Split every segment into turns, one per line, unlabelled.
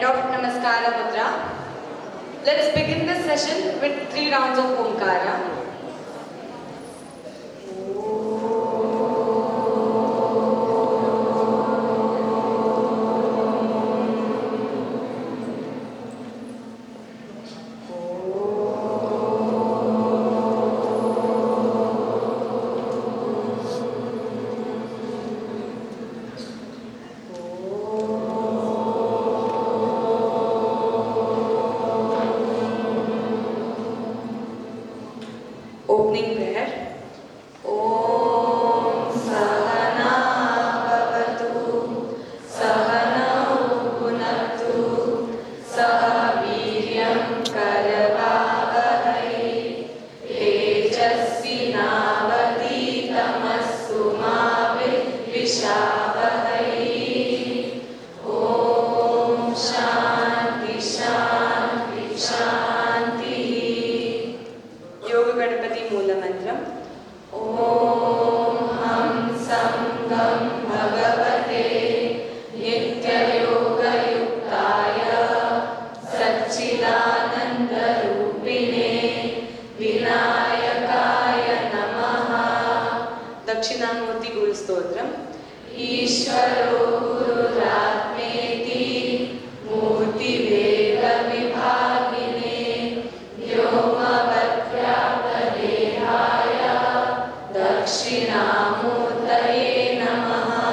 adopt Namaskara Mudra. Let's begin this session with 3 rounds of Omkara. Opening prayer. Om Sahana Bhavatu Sahanau Bhunaktu Saha Viryam Karavavahai Tejasvi Navaditamastu Ma Vidvishavahai. Om Shanti Shanti Shanti. Yoga Ganapati Moola Mantram. Om Ham Sangam Bhagavate Nitya Yoga Yuktaya Satchidananda Rupine Vinayakaya Namaha. Dakshinamurti Guru Stotram. Ishvaro Gururatmeti Murti Veda Vibhagine Vyoma Dakshinamurtaye Namaha.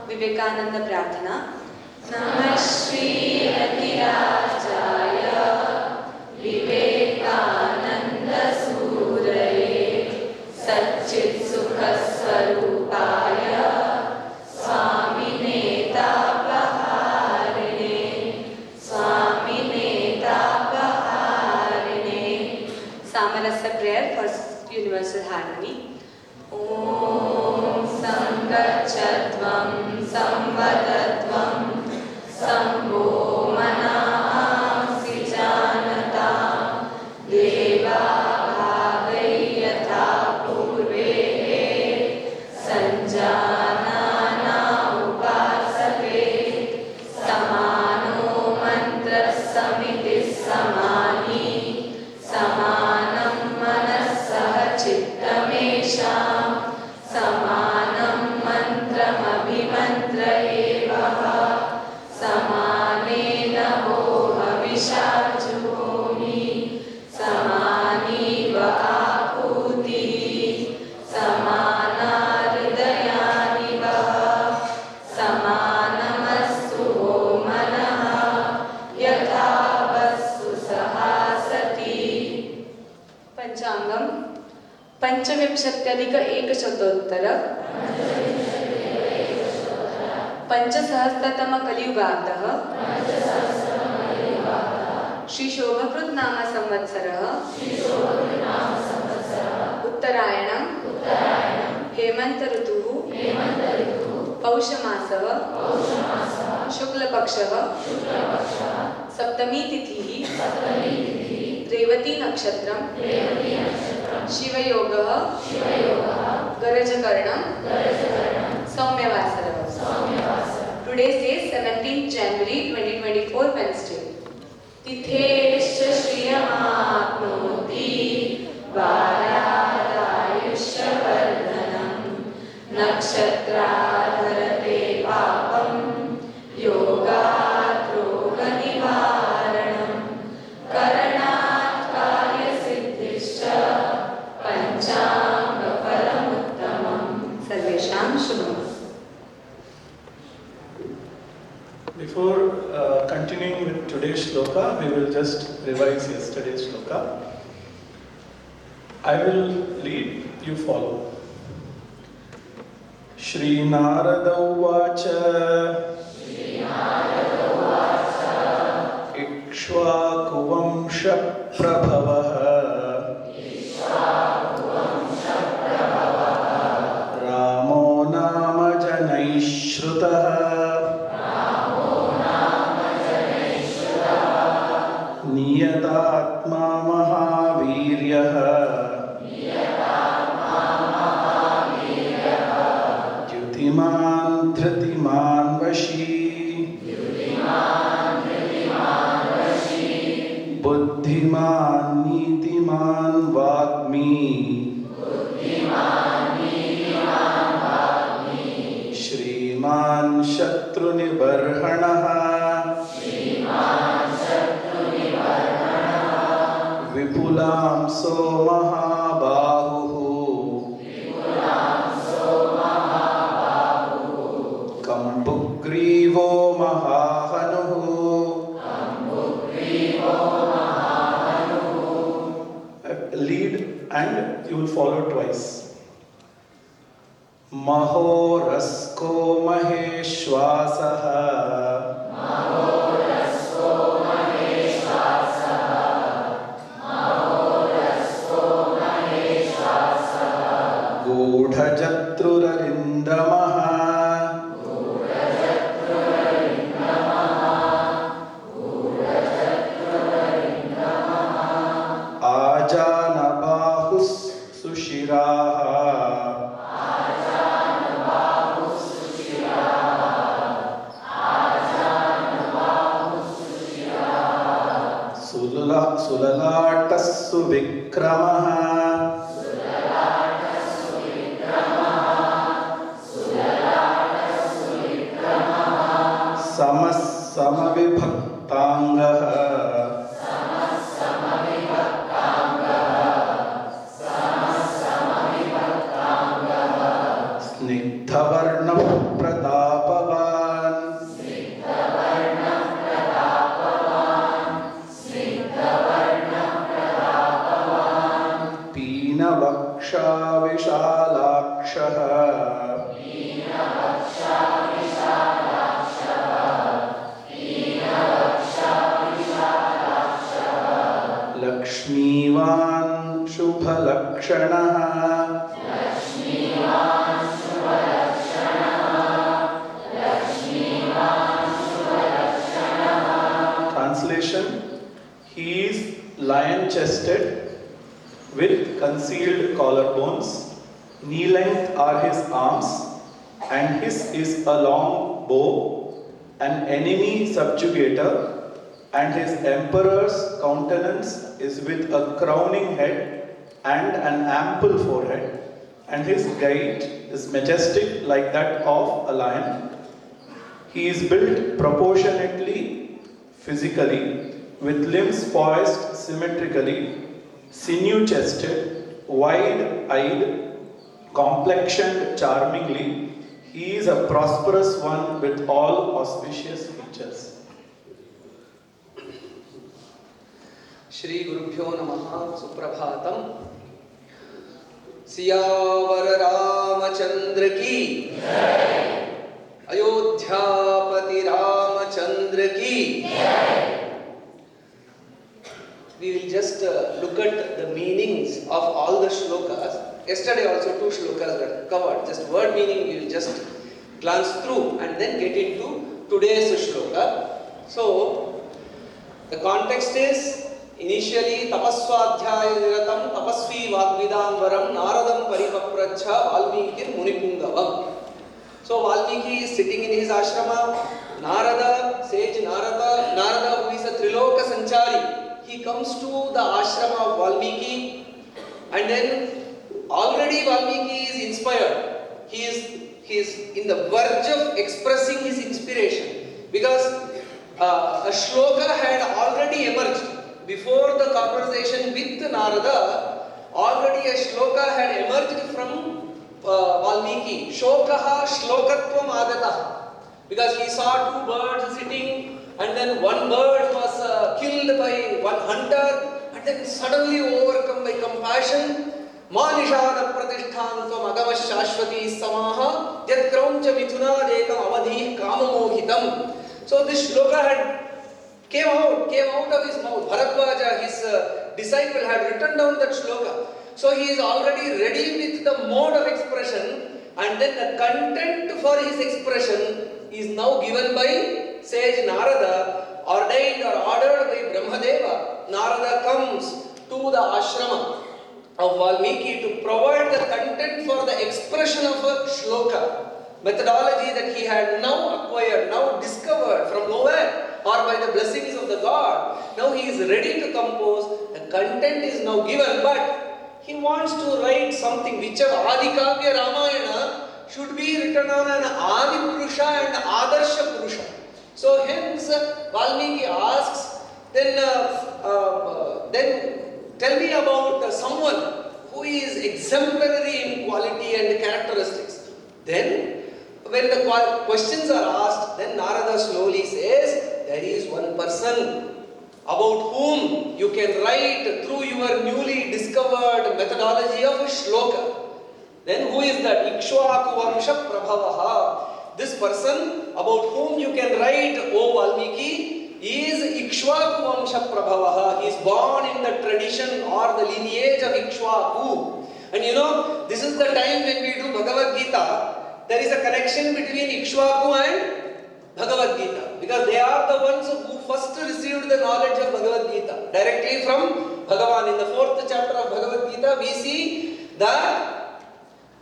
Vivekananda Prarthana. Namah Shri Atirajaya Vivekananda Suraye Satchit Sukha Swarupaya Swamine Tapaharine Swamine Tapaharine. Samarasa prayer for universal harmony. Om Sangachatvam Samvadatvam Sambho Manasi Janata Deva Bhagayatha Purve Sanjanana Upasake Samano Mantra Samiti Samani Samanam Manasah Chittamesham Samanam Mantram Abhimantra Evaha Samanena Boha Vishajuhomi Samani Vakuti Samana Hridayani Vaha Samanamastu Manaha Yatha Vastu Sahasati. Panchangam पंचविंशत्यधिक एकशतोत्तर पंचसहस्रतम कलियुगाब्दः Shri शोभकृत नाम संवत्सरः उत्तरायणं हेमंत ऋतुः पौषमासः शुक्लपक्षः सप्तमी तिथिः Revati नक्षत्रं शिवयोगः गरजकर्णं सौम्यवासरः. Today is 17th January 2024 Wednesday. तिथेश्च श्रियमाप्नोति वारायुष्यवर्धनं नक्षत्राधरते पापं योगात् रोगनिवारणं करणात् कार्यसिद्धिश्च पंचांगफलमुत्तमम्. सर्वेषां शुभम्.
Before continuing with today's shloka, we will just revise yesterday's shloka. I will lead, you follow. Shri Narada Uvacha Ikshvakuvamsha Prabhavaha Ramo Nama Janaishrutaha नियतात्मा महावीर्यः द्युतिमान् धृतिमान् वशी
बुद्धिमान् नीतिमान् वाग्मी श्रीमान् शत्रुनिबर्हणः विपुलांसो महाबाहुः कम्बुग्रीवो महाहनुः
Lead and you will follow twice.
महोरस्को महेश्वासः गूढजत्रुररिन्दमः आजानबाहुः सुशिराः सुललाटः सुविक्रमः समः समविभक्ताङ्गः स्निग्धवर्णः प्रतापवान् पीनवक्षा विशालाक्षः लक्ष्मीवान् शुभलक्षणः
Translation: He is lion-chested with concealed collarbones. Knee-length are his arms, and his is a long bow, an enemy subjugator, and his emperor's countenance is with a crowning head and an ample forehead, and his gait is majestic like that of a lion. He is built proportionately physically, with limbs poised symmetrically, sinew-chested, wide-eyed, complexioned charmingly. He is a prosperous one with all auspicious features.
Shri गुरुभ्यो नमः सुप्रभातम। सियावर रामचंद्र की जय, अयोध्यापति रामचंद्र की जय। We will just look at the meanings of all the shlokas. Yesterday also 2 shlokas were covered. Just word meaning we will just glance through and then get into today's shloka. So the context is initially tapaswadhyaya niratam tapasvi vagvidamvaram naradam paripapracha Valmikir Munipungavam. So Valmiki is sitting in his ashrama. Narada, sage Narada who is a Triloka Sanchari, he comes to the ashrama of Valmiki, and then already Valmiki is inspired. He is in the verge of expressing his inspiration, because a shloka had already emerged before the conversation with Narada. Already a shloka had emerged from Valmiki. Shokaha shlokatvam agatah, because he saw 2 birds sitting, and then one bird was killed by one hunter, and then suddenly overcome by compassion, Manishada pratishthantvam agamash shashvati samaha yat krauncha mithunadekam avadhi kamamohitam. So this shloka had came out of his mouth. Bharadwaja, his disciple, had written down that shloka. So he is already ready with the mode of expression, and then the content for his expression is now given by sage Narada, ordained or ordered by Brahmadeva. Narada comes to the ashrama of Valmiki to provide the content for the expression of a shloka. Methodology that he had now acquired, now discovered from nowhere, or by the blessings of the God. Now he he is ready to compose, the content is now given, but he wants to write something which of Adikavya Ramayana should be written on an Adi Purusha and Adarsha Purusha. So hence Valmiki asks, then tell me about someone who is exemplary in quality and characteristics. Then when the questions are asked, then Narada slowly says, there is one person about whom you can write through your newly discovered methodology of shloka. Then who is that? Ikshvaku Vamsha Prabhavaha. This person about whom you can write, O Valmiki, is Ikshvaku Vamsha Prabhavaha. He is born in the tradition or the lineage of Ikshvaku. And you know, this is the time when we do Bhagavad Gita. There is a connection between Ikshvaku and Bhagavad Gita, because they are the ones who first received the knowledge of Bhagavad Gita directly from Bhagavan. In the 4th chapter of Bhagavad Gita, we see that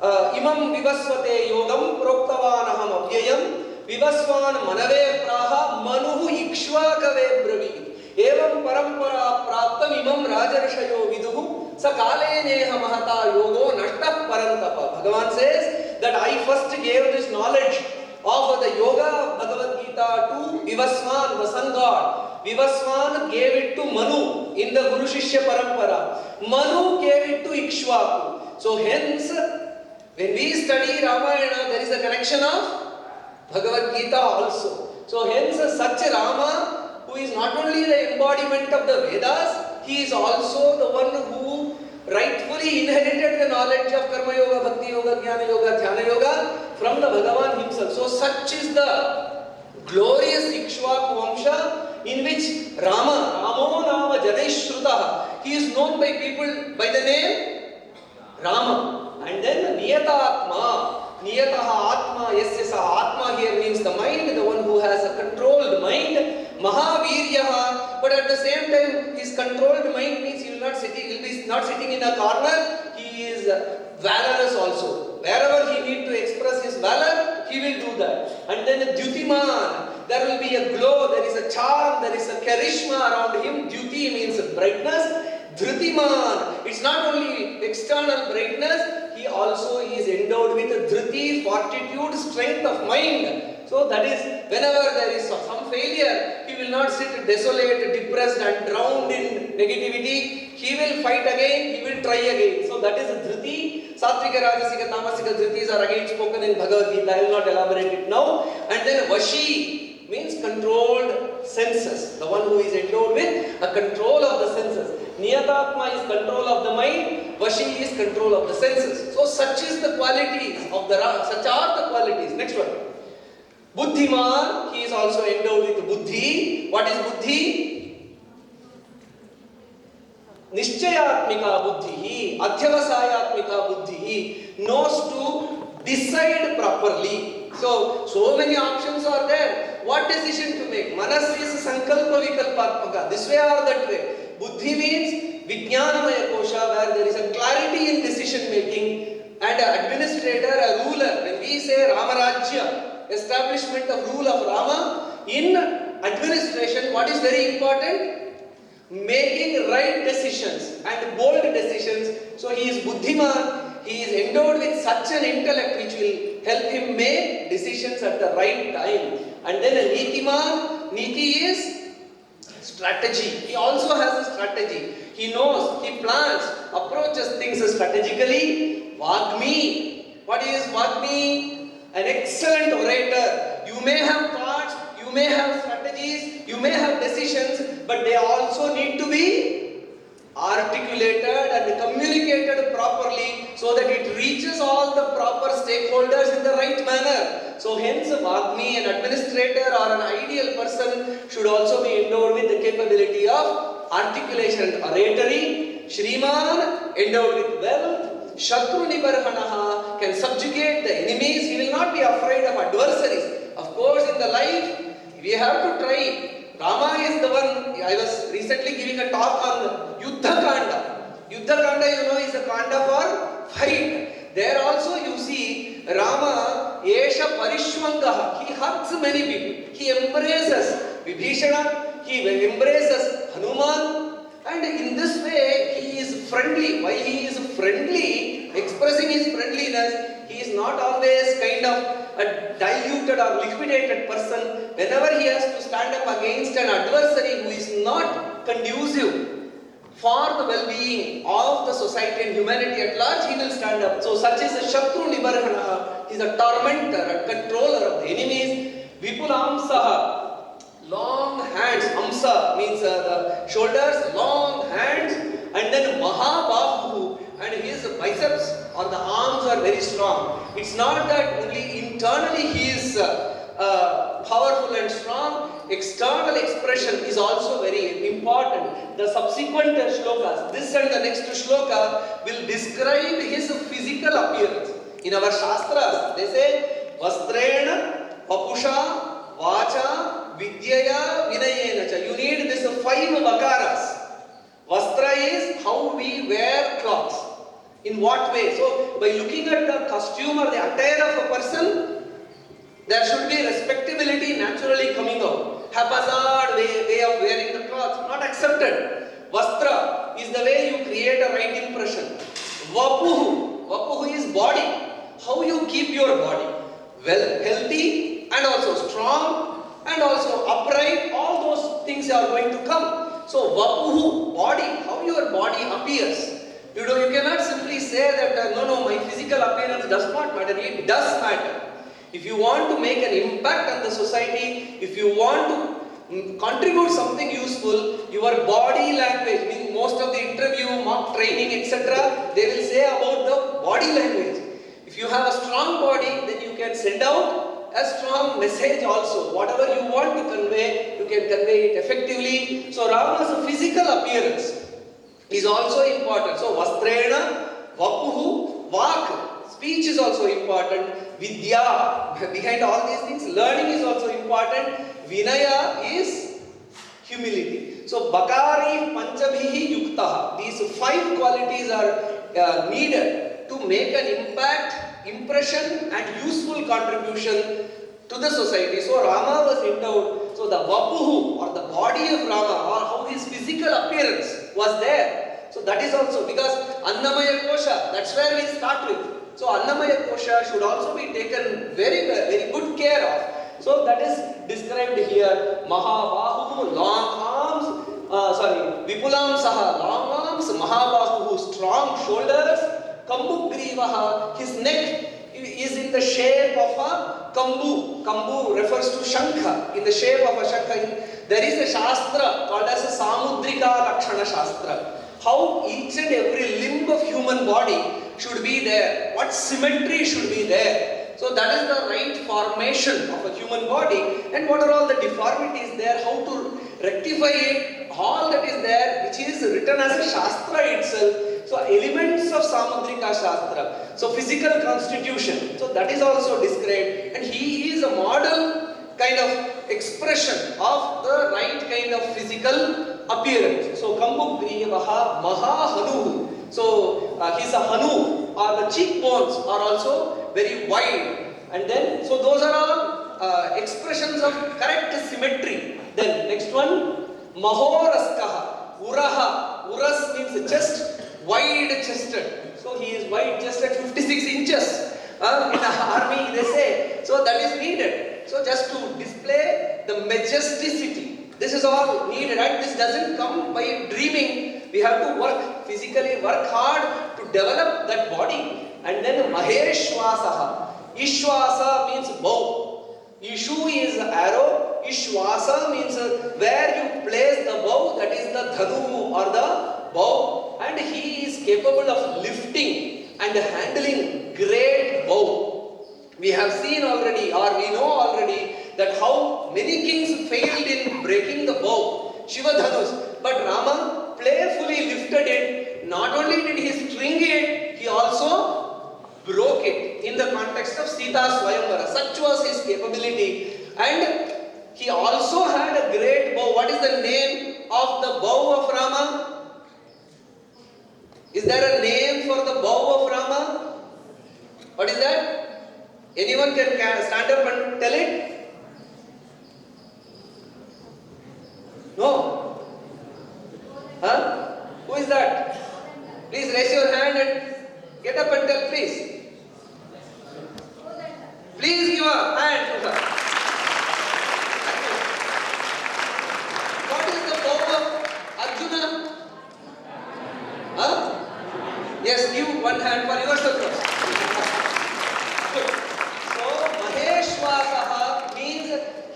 Imam Vivasvate Yogam Proktavanaham Avyayam Vivasvan Manave Praha Manuhu Ikshvakave Bravi Evam Parampara Praptam Imam Rajarshayo Viduhu Sakale Neha Mahata Yogo Nashta Parantapa. Bhagavan says that I first gave this knowledge of the yoga of Bhagavad Gita to Vivasvan, the sun god. Vivasvan gave it to Manu in the Guru Shishya Parampara. Manu gave it to Ikshvaku. So hence, when we study Ramayana, there is a connection of Bhagavad Gita also. So hence, such a Rama, who is not only the embodiment of the Vedas, he is also the one who rightfully inherited the knowledge of Karma Yoga, Bhakti Yoga, Jnana Yoga, Dhyana Yoga from the Bhagavan himself. So such is the glorious Ikshvaku Vamsha in which Ramo Nama Janaishrutaha. He is known by people by the name Rama. And then Niyata Atma, Niyataha Atma, yes, Atma here means the mind, the one who has a controlled mind. Mahaviryaha, but at the same time, his controlled mind means he will be not sitting in a corner. He is valorous also. Wherever he need to express his valor, he will do that. And then Dyutiman, there will be a glow, there is a charm, there is a charisma around him. Dyuti means brightness. Dhrutiman, it's not only external brightness, he also is endowed with dhruti, fortitude, strength of mind. So that is, whenever there is some failure, he will not sit desolate, depressed and drowned in negativity. He will fight again, he will try again. So that is dhruti. Sattvika, Rajasika, Tamasika dhrutis are again spoken in Bhagavad Gita. I will not elaborate it now. And then Vashi means controlled senses. The one who is endowed with a control of the senses. Niyatatma is control of the mind. Vashi is control of the senses. So such is the qualities of the Ram. Such are the qualities. Next one. Buddhiman, he is also endowed with buddhi. What is buddhi? Nishchayatmika buddhi, adhyavasayatmika buddhi, knows to decide properly. So many options are there. What decision to make? Manas is sankalpa vikalpatmaka, this way or that way. Buddhi means vijnanamaya kosha, where there is a clarity in decision making, and an administrator, a ruler. When we say Ramarajya, establishment of rule of Rama, in administration, what is very important? Making right decisions and bold decisions. So he is Buddhiman, he is endowed with such an intellect which will help him make decisions at the right time. And then a Nitiman, Niti is strategy. He also has a strategy. He knows, he plans, approaches things strategically. Vagmi. What is Vagmi? An excellent orator. You may have thoughts, you may have strategies, you may have decisions, but they also need to be articulated and communicated properly so that it reaches all the proper stakeholders in the right manner. So hence Vagmi, an administrator or an ideal person, should also be endowed with the capability of articulation and oratory. Shriman, endowed with wealth. Shatru Nibarhanaha, can subjugate the enemies. He will not be afraid of adversaries. Of course, in the life, we have to try. Rama is the one. I was recently giving a talk on Yuddha Kanda. Yuddha Kanda, you know, is a Kanda for fight. There also you see Rama, Esha Parishwangaha. He hugs many people. He embraces. Vibhishana, he embraces Hanuman, and in this way he is friendly. While he is friendly, expressing his friendliness, he is not always kind of a diluted or liquidated person. Whenever he has to stand up against an adversary who is not conducive for the well-being of the society and humanity at large, he will stand up. So such is a Shatru Nibarhana. He is a tormentor, a controller of the enemies. Vipulamsaha, long hands. Amsa means the shoulders, long hands, and then Mahabahu, and his biceps or the arms are very strong. It's not that only internally he is powerful and strong, external expression is also very important. The subsequent shlokas, this and the next shloka, will describe his physical appearance. In our Shastras, they say, Vastrena, Papusha, Vacha, Vidyaya, Vinayena cha. You need this 5 vakaras. Vastra is how we wear clothes. In what way? So, by looking at the costume or the attire of a person, there should be respectability naturally coming out. Haphazard way of wearing the clothes, not accepted. Vastra is the way you create a right impression. Vapuhu is body. How you keep your body? Well, healthy and also strong and also upright. All those things are going to come. So, Vapuhu, body, how your body appears. You cannot simply say that no, my physical appearance does not matter. It does matter. If you want to make an impact on the society, if you want to contribute something useful, your body language, means most of the interview, mock training, etc., they will say about the body language. If you have a strong body, then you can send out a strong message also. Whatever you want to convey, you can convey it effectively. So Rama's physical appearance is also important. So Vastrena, Vapuhu, Vak, speech is also important. Vidya, behind all these things, learning is also important. Vinaya is humility. So Bakari Panchabhihi Yuktaha. These 5 qualities are needed to make an impact, impression and useful contribution to the society. So Rama was endowed. So the Vapuhu or the body of Rama or how his physical appearance was there. So that is also because Annamaya Kosha, that's where we start with. So Annamaya Kosha should also be taken very good care of. So that is described here. Mahabahu, long arms, Vipulam Saha, long arms, Mahabahu, strong shoulders, Kambugrivaha, his neck is in the shape of a Kambu. Kambu refers to Shankha, in the shape of a Shankha. There is a Shastra called as a Samudrika Lakshana Shastra. How each and every limb of human body should be there, what symmetry should be there. So that is the right formation of a human body, and what are all the deformities there, how to rectify it, all that is there, which is written as a Shastra itself. So elements of Samudrika Shastra, so physical constitution, so that is also described, and he is a model kind of expression of the right kind of physical appearance. So Kambugrivaha Mahahanu. So he's a Hanu, or the cheekbones are also very wide. And then, so those are all expressions of correct symmetry. Then next one, Mahoraskaha. Uraha. Uras means chest, wide chested. So he is wide chested 56 inches. In the army they say. So that is needed. So just to display the majesticity. This is all needed, and this doesn't come by dreaming. We have to work, physically work hard to develop that body. And then Maheshwasaha. Ishwasa means bow. Ishu is arrow. Ishwasa means where you place the bow, that is the dhanu or the bow. And he is capable of lifting and handling great bow. We have seen already, or we know already, that how many kings failed in breaking the bow, Shivadhanus. But Rama playfully lifted it. Not only did he string it, he also broke it in the context of Sita Swayamvara. Such was his capability. And he also had a great bow. What is the name of the bow of Rama? Is there a name for the bow of Rama? What is that? Anyone can stand up and tell it? No? Huh? Who is that? Please raise your hand and get up and tell, please. Please give a hand to her. What is the bow of Arjuna? Huh? Yes, give one hand for yourself first. So, Maheshwasaha means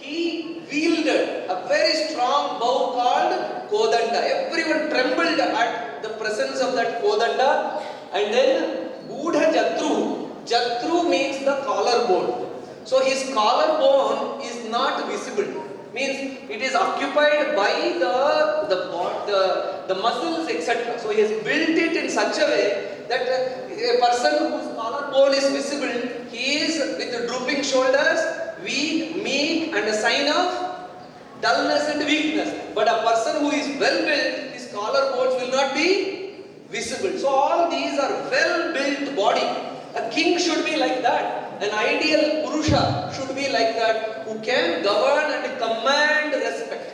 he wielded a very strong bow called Kodanda. Everyone trembled at the presence of that Kodanda. And then Budha Jatru. Jatru means the collarbone. So his collarbone is not visible. Means it is occupied by the muscles, etc. So he has built it in such a way that a person whose collarbone is visible, he is with drooping shoulders, weak, meek, and a sign of dullness and weakness. But a person who is well built, his collarbones will not be visible. So all these are well built body. A king should be like that. An ideal Purusha should be like that, who can govern and command respect.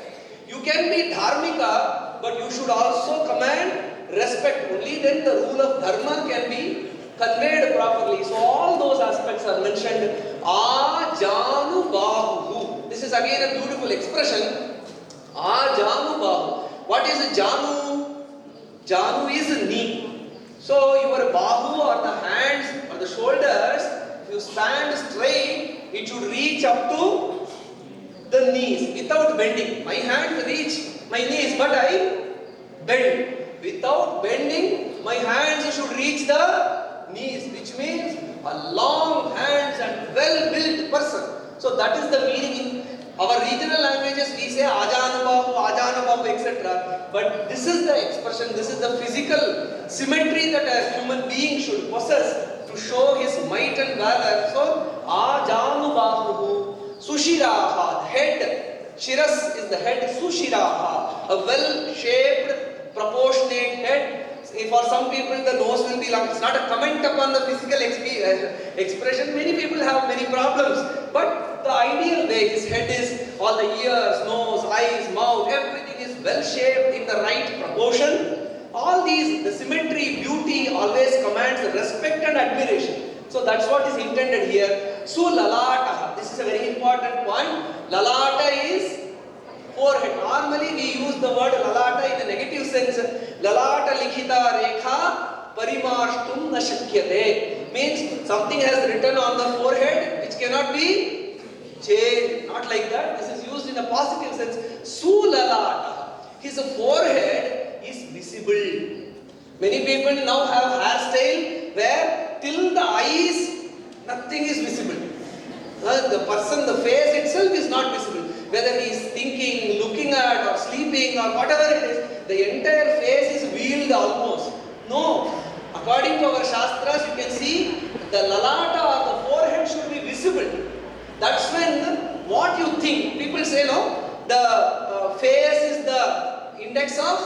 You can be Dharmika, but you should also command respect. Only then the rule of Dharma can be conveyed properly. So all those aspects are mentioned. Ajanu Bahu. This is again a beautiful expression. Ajanu Bahu. What is Janu? Janu is knee. So your Bahu or the hands or the shoulders, if you stand straight, it should reach up to the knees without bending. My hands reach my knees, but I bend. Without bending, my hands should reach the knees, which means a long hands and well-built person. So that is the meaning. In our regional languages, we say Ajanabahu, etc. But this is the expression, this is the physical symmetry that a human being should possess to show his might and valor. So, Ajanubahu, Sushiraha, head. Shiras is the head, Sushiraha, a well-shaped, proportionate head. For some people, the nose will be long. It's not a comment upon the physical expression. Many people have many problems. But the ideal way, his head is, all the ears, nose, eyes, mouth, everything is well-shaped in the right proportion. All these, the symmetry, beauty always commands respect and admiration. So that's what is intended here. Sulalata. This is a very important point. Lalata is forehead. Normally we use the word lalata in a negative sense. Lalata likhita rekha parimarshtum na shakyate. Means something has written on the forehead which cannot be changed. Not like that. This is used in a positive sense. Sulalata. His forehead is visible. Many people now have hairstyle where till the eyes nothing is visible. The person, the face itself is not visible. Whether he is thinking, looking at or sleeping or whatever it is, the entire face is veiled almost. No. According to our Shastras, you can see the lalata or the forehead should be visible. That's when what you think. People say no, the face is the index of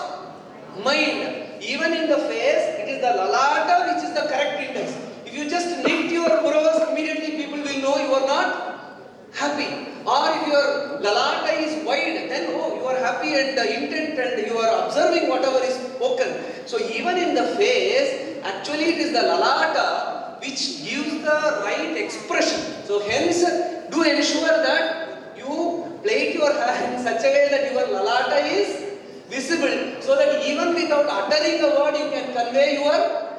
mind. Even in the face, it is the lalata which is the correct index. If you just knit your brows, immediately people will know you are not happy. Or if your lalata is wide, then you are happy and the intent and you are observing whatever is spoken. So even in the face, actually it is the lalata which gives the right expression. So hence, do ensure that you plait your hair in such a way that your lalata is visible, so that even without uttering a word, you can convey your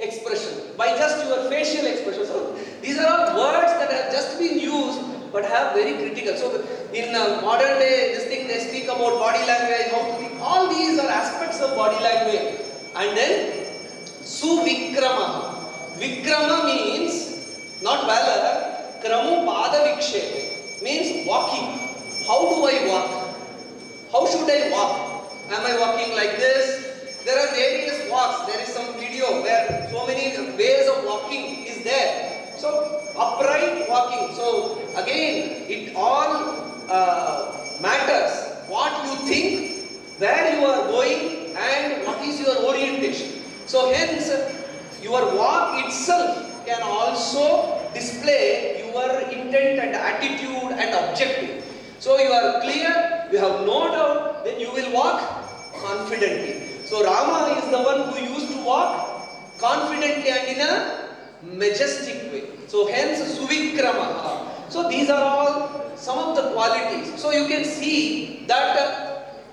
expression by just your facial expression. So these are all words that have just been used but have very critical. So in modern day, this thing they speak about body language, how to be, all these are aspects of body language. And then Suvikrama. Vikrama means not valor. Kramu pada vikshe means walking. How do I walk? How should I walk? Am I walking like this? There are various walks. There is some video where so many ways of walking is there. So upright walking. So again, it all matters. What you think, where you are going, and what is your orientation. So hence, your walk itself can also display your intent and attitude and objective. So you are clear, you have no doubt, then you will confidently. So Rama is the one who used to walk confidently and in a majestic way. So hence Suvikramaha. So these are all some of the qualities. So you can see that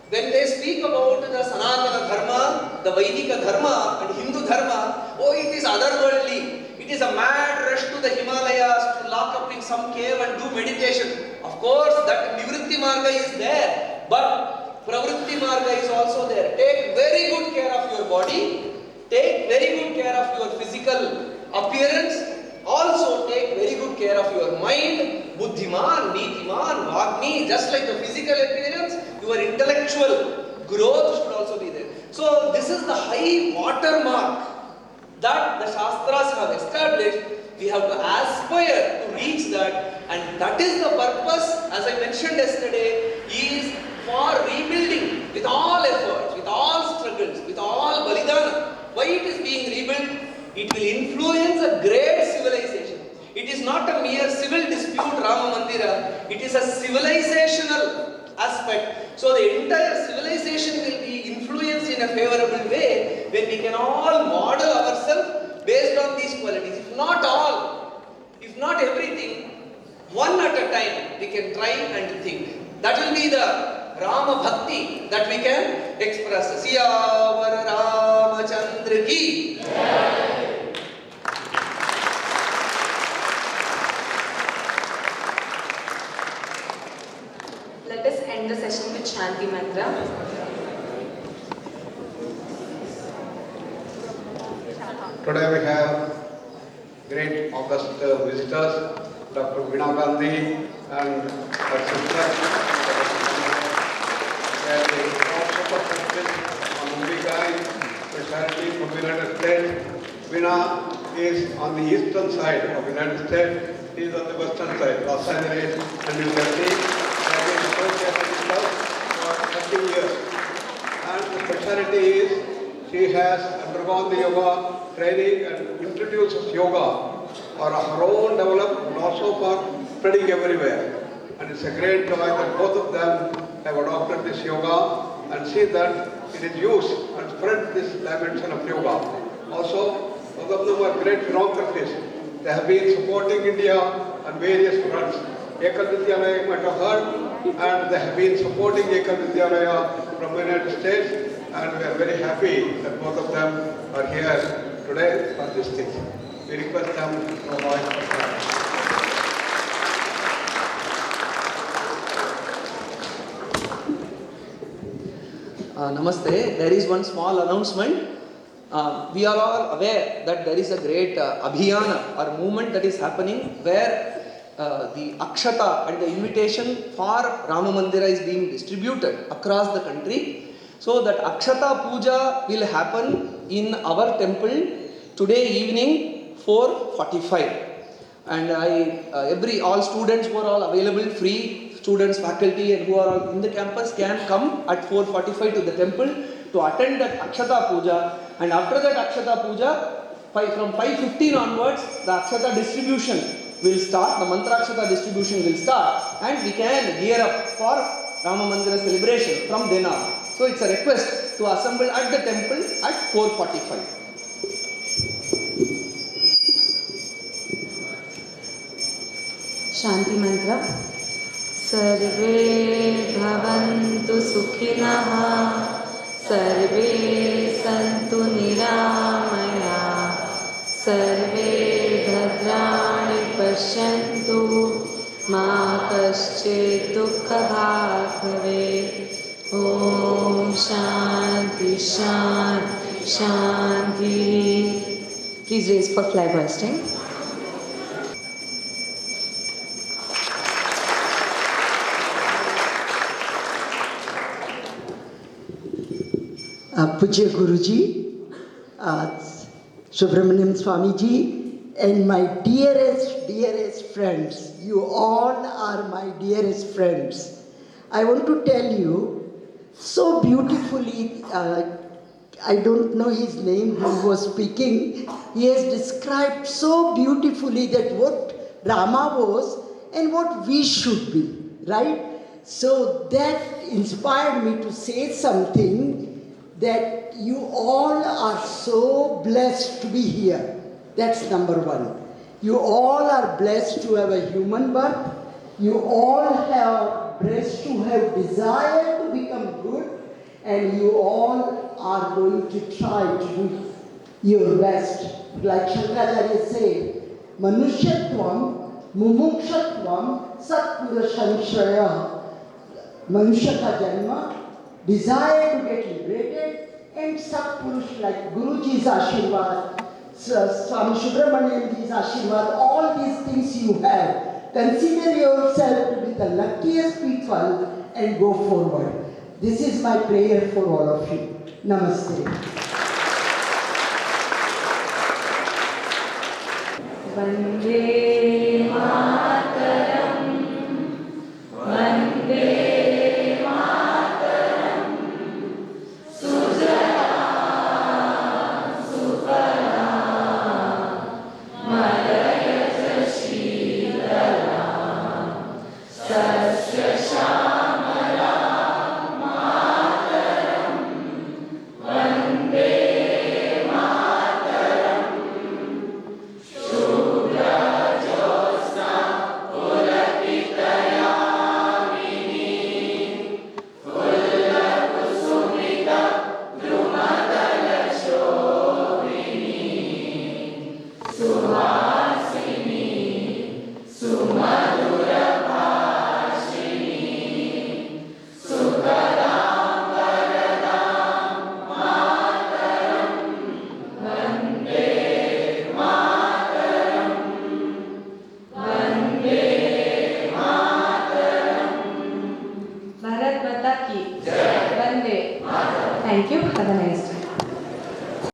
when they speak about the Sanatana Dharma, the Vaidika Dharma and Hindu Dharma, oh, it is otherworldly. It is a mad rush to the Himalayas to lock up in some cave and do meditation. Of course, that Nivritti Marga is there, but Pravritti Marga is also there. Take very good care of your body, take very good care of your physical appearance, also take very good care of your mind, Buddhiman, Nitiman, Vagni, just like the physical appearance, your intellectual growth should also be there. So this is the high watermark that the Shastras have established. We have to aspire to reach that, and that is the purpose, as I mentioned yesterday, is for rebuilding with all efforts, with all struggles, with all balidana. Why it is being rebuilt? It will influence a great civilization. It is not a mere civil dispute, Rama Mandira. It is a civilizational aspect. So the entire civilization will be influenced in a favorable way when we can all model ourselves based on these qualities. If not all, if not everything, one at a time we can try and think. That will be the Rama Bhakti that we can express. Siyavar Ramachandra ki.
Let us end the session with Shanti Mantra.
Today we have great august visitors, Dr. Veena Gandhi and her sister. They are the top superspecialists on Umbilical specialty from the United States. Veena is on the eastern side of the United States. He is on the western side, Los Angeles and New Jersey. They have been associated with us for 30 years. And the specialty is she has undergone the yoga training and introduces yoga or her own developed and also for spreading everywhere. And it's a great joy that both of them have adopted this yoga and see that it is used and spread this dimension of yoga. Also, both of them are great philanthropists. They have been supporting India on various fronts. Ekal Vidyalaya you might have heard, and they have been supporting Ekal Vidyalaya from the United States. And we are very happy that both of them are here today for this thing. We request them to provide.
Namaste. There is one small announcement. We are all aware that there is a great abhiyana or movement that is happening where the akshata and the invitation for Rama Mandira is being distributed across the country. So that Akshata Puja will happen in our temple today evening 4:45. And all students who are all available, free students, faculty and who are all in the campus can come at 4:45 to the temple to attend that Akshata Puja. And after that Akshata Puja, from 5:15 onwards, the Akshata distribution will start, the Mantra Akshata distribution will start, and we can gear up for Rama Mandira celebration from then on. So it's a request to assemble at the temple at 4:45.
Shanti Mantra. Sarve bhavantu sukhinah, sarve santu niramaya, sarve bhadrani pashyantu, ma kaschid dukkha bhag bhavet. Om Shanti Shanti Shanti. Please raise for flag hoisting.
Pujya Guruji, Subramaniam Swamiji, and my dearest friends. You all are my dearest friends. I want to tell you, so beautifully, I don't know his name who was speaking, he has described so beautifully that what Rama was and what we should be, right? So that inspired me to say something that you all are so blessed to be here. That's number one. You all are blessed to have a human birth. You all have blessed to have desire to become good, and you all are going to try to do your best. Like Shankaracharya said, Manushyatvam, Mumukshatvam, Satpurushanshaya. Manusya ka janma, desire to get liberated, and Satpurush like Guruji's Ashirwad, Swami Subramanianji's Ashirwad, all these things you have. Consider yourself to be the luckiest people and go forward. This is my prayer for all of you. Namaste.
Vande Mataram, Vande Bharat Mata ki Jai. Vande. Thank you. Have a nice day.